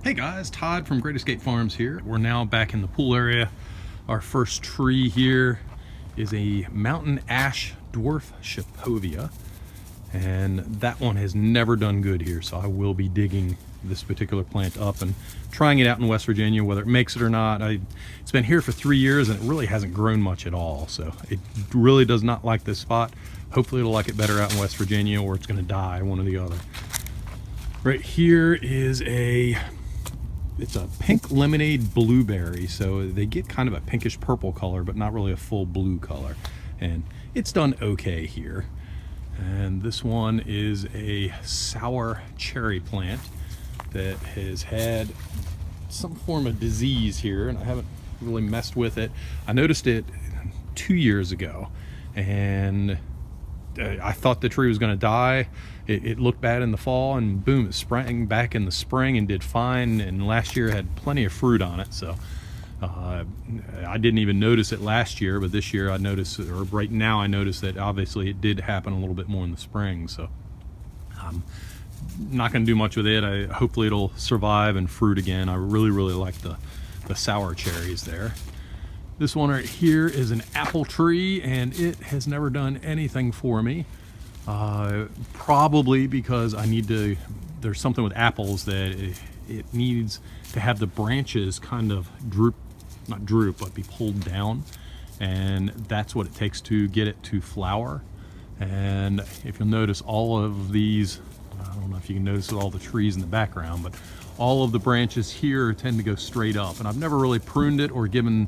Hey guys, Todd from Great Escape Farms here. We're now back in the pool area. Our first tree here is a mountain ash dwarf Shapovia, and that one has never done good here, so I will be digging this particular plant up and trying it out in West Virginia, whether it makes it or not. It's been here for 3 years and it really hasn't grown much at all, so it really does not like this spot. Hopefully it'll like it better out in West Virginia, or it's going to die, one or the other. Right here is it's a pink lemonade blueberry, so they get kind of a pinkish purple color but not really a full blue color, and it's done okay here. And this one is a sour cherry plant that has had some form of disease here, and I haven't really messed with it. I noticed it 2 years ago, and I thought the tree was going to die. It looked bad in the fall, and boom, it sprang back in the spring and did fine, and last year had plenty of fruit on it, so I didn't even notice it last year, but this year I noticed, or right now I noticed that obviously it did happen a little bit more in the spring, so I'm not going to do much with it. Hopefully it'll survive and fruit again. I really like the sour cherries there. This one right here is an apple tree, and it has never done anything for me. Probably because there's something with apples that it needs to have the branches kind of not droop, but be pulled down. And that's what it takes to get it to flower. And if you'll notice, all of these, I don't know if you can notice all the trees in the background, but all of the branches here tend to go straight up. And I've never really pruned it or given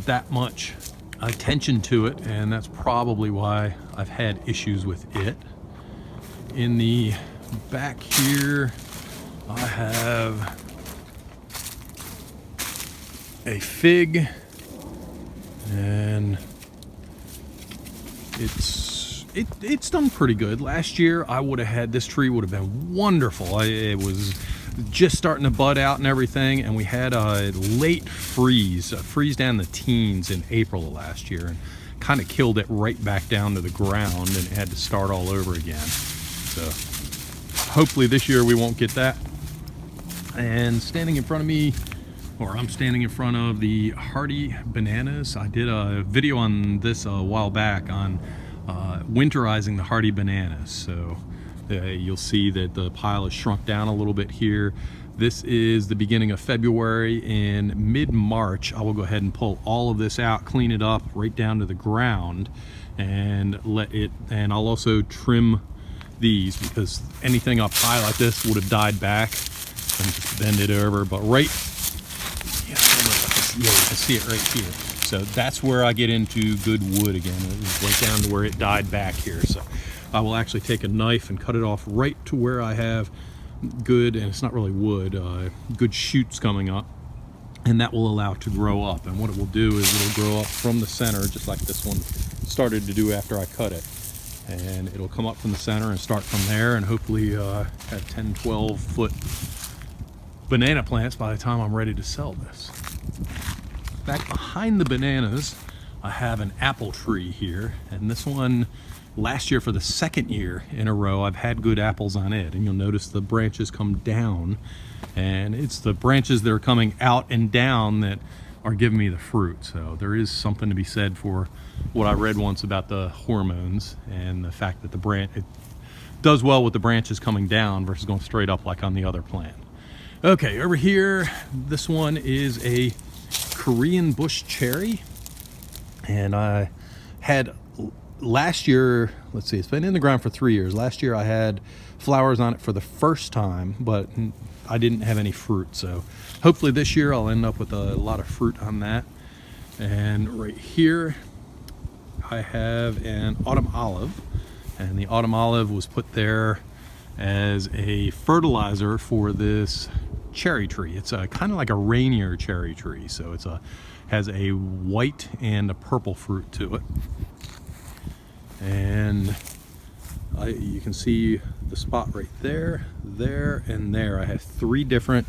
that much attention to it, and that's probably why I've had issues with it. In the back here I have a fig, and it's done pretty good. Last year I would have had, this tree would have been wonderful. It was just starting to bud out and everything, and we had a late freeze down the teens in April of last year, and kind of killed it right back down to the ground, and it had to start all over again. So hopefully this year we won't get that. And standing in front of me, or I'm standing in front of the hardy bananas. I did a video on this a while back on winterizing the hardy bananas, so you'll see that the pile has shrunk down a little bit here. This is the beginning of February. In mid-March I will go ahead and pull all of this out, clean it up right down to the ground, and and I'll also trim these, because anything up high like this would have died back. Let me just bend it over, but right, you can see it right here. So that's where I get into good wood again. It went down to where it died back here. So I will actually take a knife and cut it off right to where I have good, and it's not really wood, good shoots coming up, and that will allow it to grow up. And what it will do is it'll grow up from the center, just like this one started to do after I cut it. And it'll come up from the center and start from there, and hopefully have 10, 12 foot banana plants by the time I'm ready to sell this. Back behind the bananas, I have an apple tree here, and this one, last year for the second year in a row, I've had good apples on it. And you'll notice the branches come down, and it's the branches that are coming out and down that are giving me the fruit. So there is something to be said for what I read once about the hormones, and the fact that it does well with the branches coming down versus going straight up like on the other plant. Okay, over here, this one is a Korean bush cherry, and I had last year, let's see, it's been in the ground for 3 years. Last year I had flowers on it for the first time, but I didn't have any fruit. So hopefully this year I'll end up with a lot of fruit on that. And right here I have an autumn olive, and the autumn olive was put there as a fertilizer for this cherry tree. It's kind of like a Rainier cherry tree, so has a white and a purple fruit to it. And you can see the spot right there, and there. I have 3 different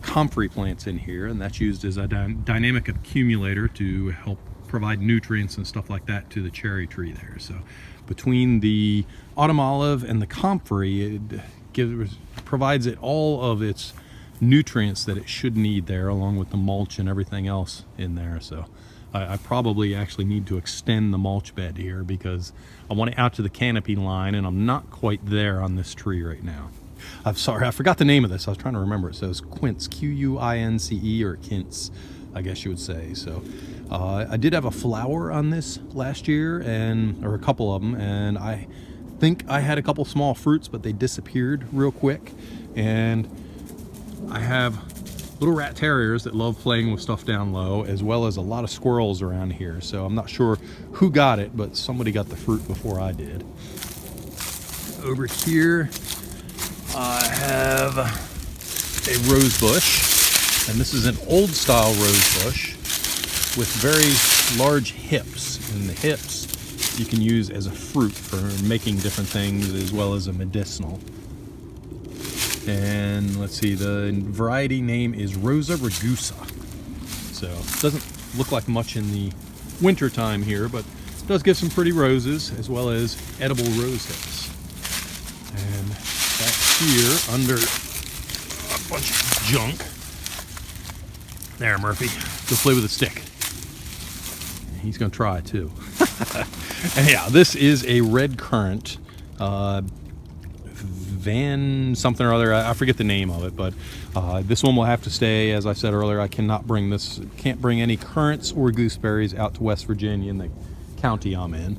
comfrey plants in here, and that's used as a dynamic accumulator to help provide nutrients and stuff like that to the cherry tree there. So between the autumn olive and the comfrey, it provides it all of its nutrients that it should need there, along with the mulch and everything else in there. So I probably actually need to extend the mulch bed here because I want it out to the canopy line, and I'm not quite there on this tree right now. I'm sorry, I forgot the name of this. I was trying to remember. It says quince, Q-U-I-N-C-E, or quince, I guess you would say. So I did have a flower on this last year, or a couple of them, and I think I had a couple small fruits, but they disappeared real quick. And I have little rat terriers that love playing with stuff down low, as well as a lot of squirrels around here. So I'm not sure who got it, but somebody got the fruit before I did. Over here, I have a rose bush, and this is an old style rose bush with very large hips. And the hips you can use as a fruit for making different things, as well as a medicinal. And let's see, the variety name is Rosa rugosa. So it doesn't look like much in the winter time here, but it does give some pretty roses, as well as edible rose hips. And back here, under a bunch of junk, there, Murphy, go play with a stick. He's gonna try too. And yeah, this is a red currant, Van something or other. I forget the name of it, but this one will have to stay. As I said earlier, I can't bring any currants or gooseberries out to West Virginia in the county I'm in.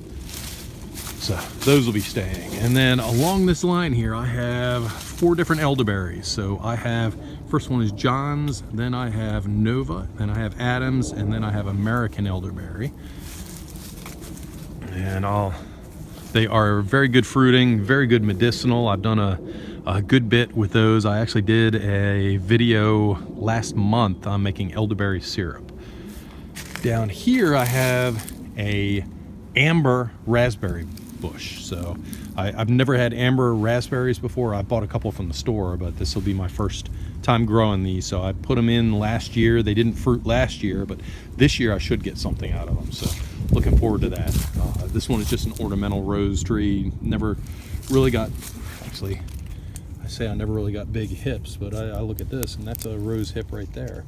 So those will be staying. And then along this line here, I have 4 different elderberries. So I have, first one is John's, then I have Nova, then I have Adams, and then I have American elderberry. And they are very good fruiting, very good medicinal. I've done a good bit with those. I actually did a video last month on making elderberry syrup. Down here I have a amber raspberry bush. So I've never had amber raspberries before. I bought a couple from the store, but this will be my first time growing these. So I put them in last year. They didn't fruit last year, but this year I should get something out of them. So looking forward to that. This one is just an ornamental rose tree. Never really got, actually, I say I never really got big hips, but I look at this and that's a rose hip right there.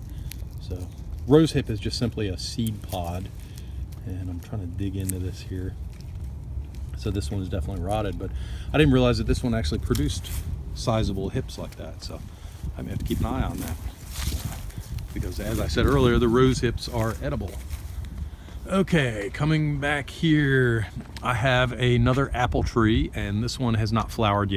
So rose hip is just simply a seed pod, and I'm trying to dig into this here. So this one is definitely rotted, but I didn't realize that this one actually produced sizable hips like that. So I may have to keep an eye on that, because as I said earlier, the rose hips are edible. Okay, coming back here, I have another apple tree, and this one has not flowered yet.